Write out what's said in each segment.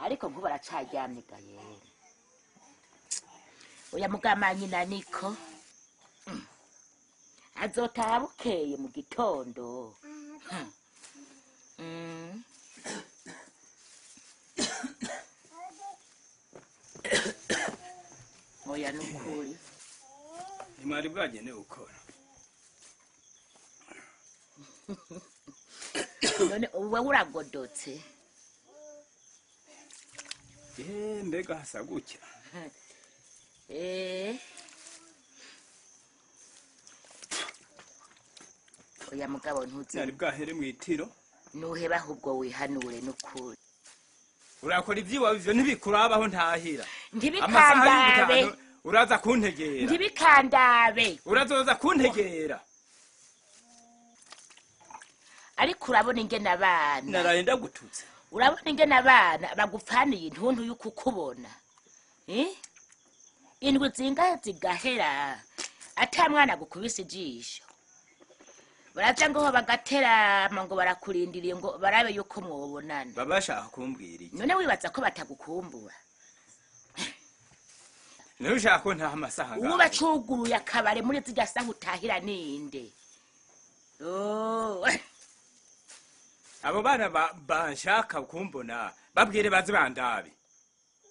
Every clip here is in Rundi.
ariko nkuba aracaryamye gayere oya mugamanyi na niko azotaha bukeye mu gitondo oya nukuri ntimwari bwagenewe gukora none uwe uragodotse mbega hasa gutya oya mugabo ntuzi nari bwahere mwitiro nuheba ahubwo wihanure nukuri urakora ibyiwawe ivyo ntibikurabaho ntahira ntibikandabe uraza kuntegera ntibikandabe urazoza kuntegera ariko urabona ingene abana naraye ndagututse urabona ingene abana bagupfaniye intuntu yuko ukubona indwi zingahe zigahera ata mwana gukubise ijisho baraza ngo bagaterama ngo barakurindiriye ngo barabe yuko mwobonana baba bashaka kumbwira iki none wibaza ko batagukumbura none ushaka ko ntaha amasaha ngaho ubu bacuguruye akabare muri zirya saha utahira ninde abo bana banshaka kumbona babwire baze bandabe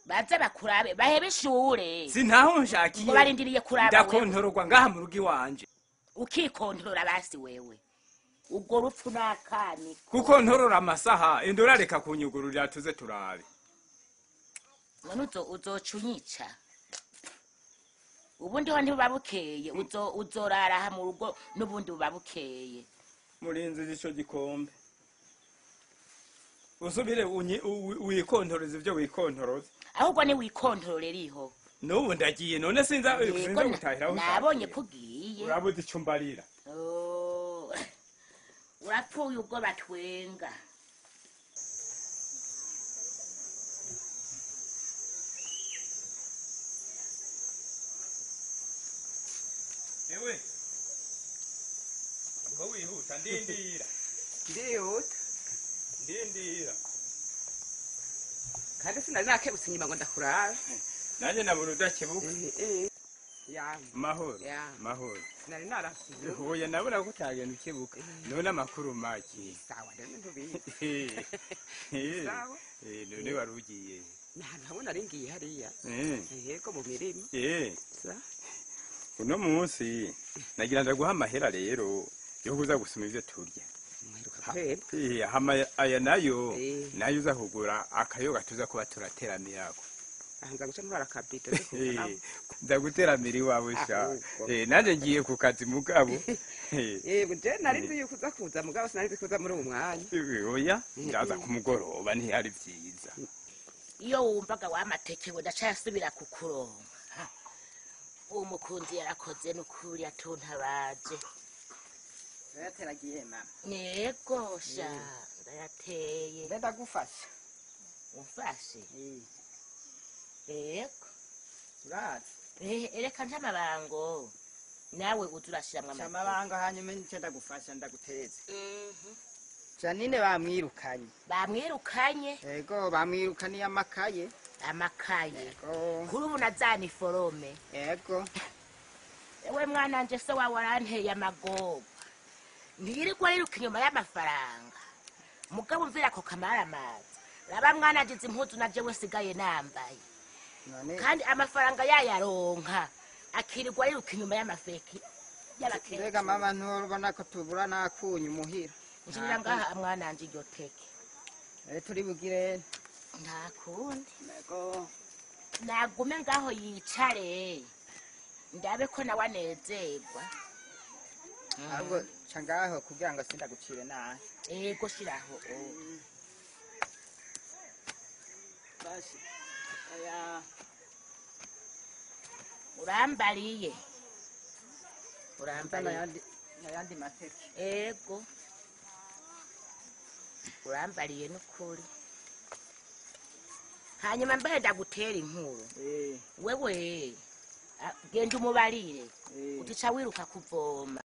baze bakurabe bahebe ishure sintaho nshakiye ngo barindiriye kuraba ndakontororwa ngaha mu rugo iwanje ukikontorora basi wewe ubwo rupfu nakani kuko ntorora amasaha indora reka kunyugururira tuze turabe none uzoca unyica ubundi ho ntibabukeye uzorara aha mu rugo n'ubundi bubabukeye murinzi ico gikombe usubire wikontoreza ivyo wikontoroza ahubwo ni wikontororera iho n'ubu ndagiye none sinza gutahiraho nabonye kugiye urabuze ico mbarira urapfuye ubwo batwenga ewe ngo wihuta ndindira ndindira kandi sinari nakebutse inyuma ngo ndakurabe nanjye nabona udakebuka mahoro mahoro sinari narasize oya nabona ko utagenda ukebuka none amakuru make sawa rero ntubizi sawa none wari ugiye ntabona ari ngiye hariya yego mu mirimo uno munsi nagira ndaguha amahera rero yo kuza gusoma ivyo turya aya nayo uza kugura akayoga tuza kuba turateramiraho nza guca ntwara akabito ndaguteramira iwawe sha nanje ngiye ku kazi mugabo je nari nzi yuko uza kuza mugabo sinari nzi kuza muri uwo mwanya oya ndaza ku mugoroba ntihari vyiza iyo wumvaga wamateke we ndacayasubira kukuronka uwo mukunzi yarakoze n'ukuri atuntabaje yateragiye mama yego sha ndayateye ndagufasha umfashe yego urazi ereka ntamabango nawe uzurashiramwe amabanga hanyuma nico ndagufasha ndaguteze Janine bamwirukanye yego bamwirukaniye amakaye kuri ubu nazana iforome yego ewe mwana nje se wawe aranteye amagoba ntiyirirwa yiruka inyuma y'amafaranga mugabo mvira ako kamaramaza raba mwana agize impuzu na jewe sigaye nambaye kandi amafaranga yayaronka akirirwa yiruka inyuma y'amafeki y'abakene mbega mama nturubona ko tubura nakunyu muhira njira ngaha mwana anje iryo teke turi bugire nta kundi nagume ngaho yicare ndabe ko nawe anezerwa ahubwo ca ngaho kugira ngo sindagucire nabi yego shiraho basi oya urambariye nayandi mateke yego urambariye n'ukuri hanyuma mbere ndagutera inkuru Eh, wewe genda umubarire eh. utica wiruka kuvoma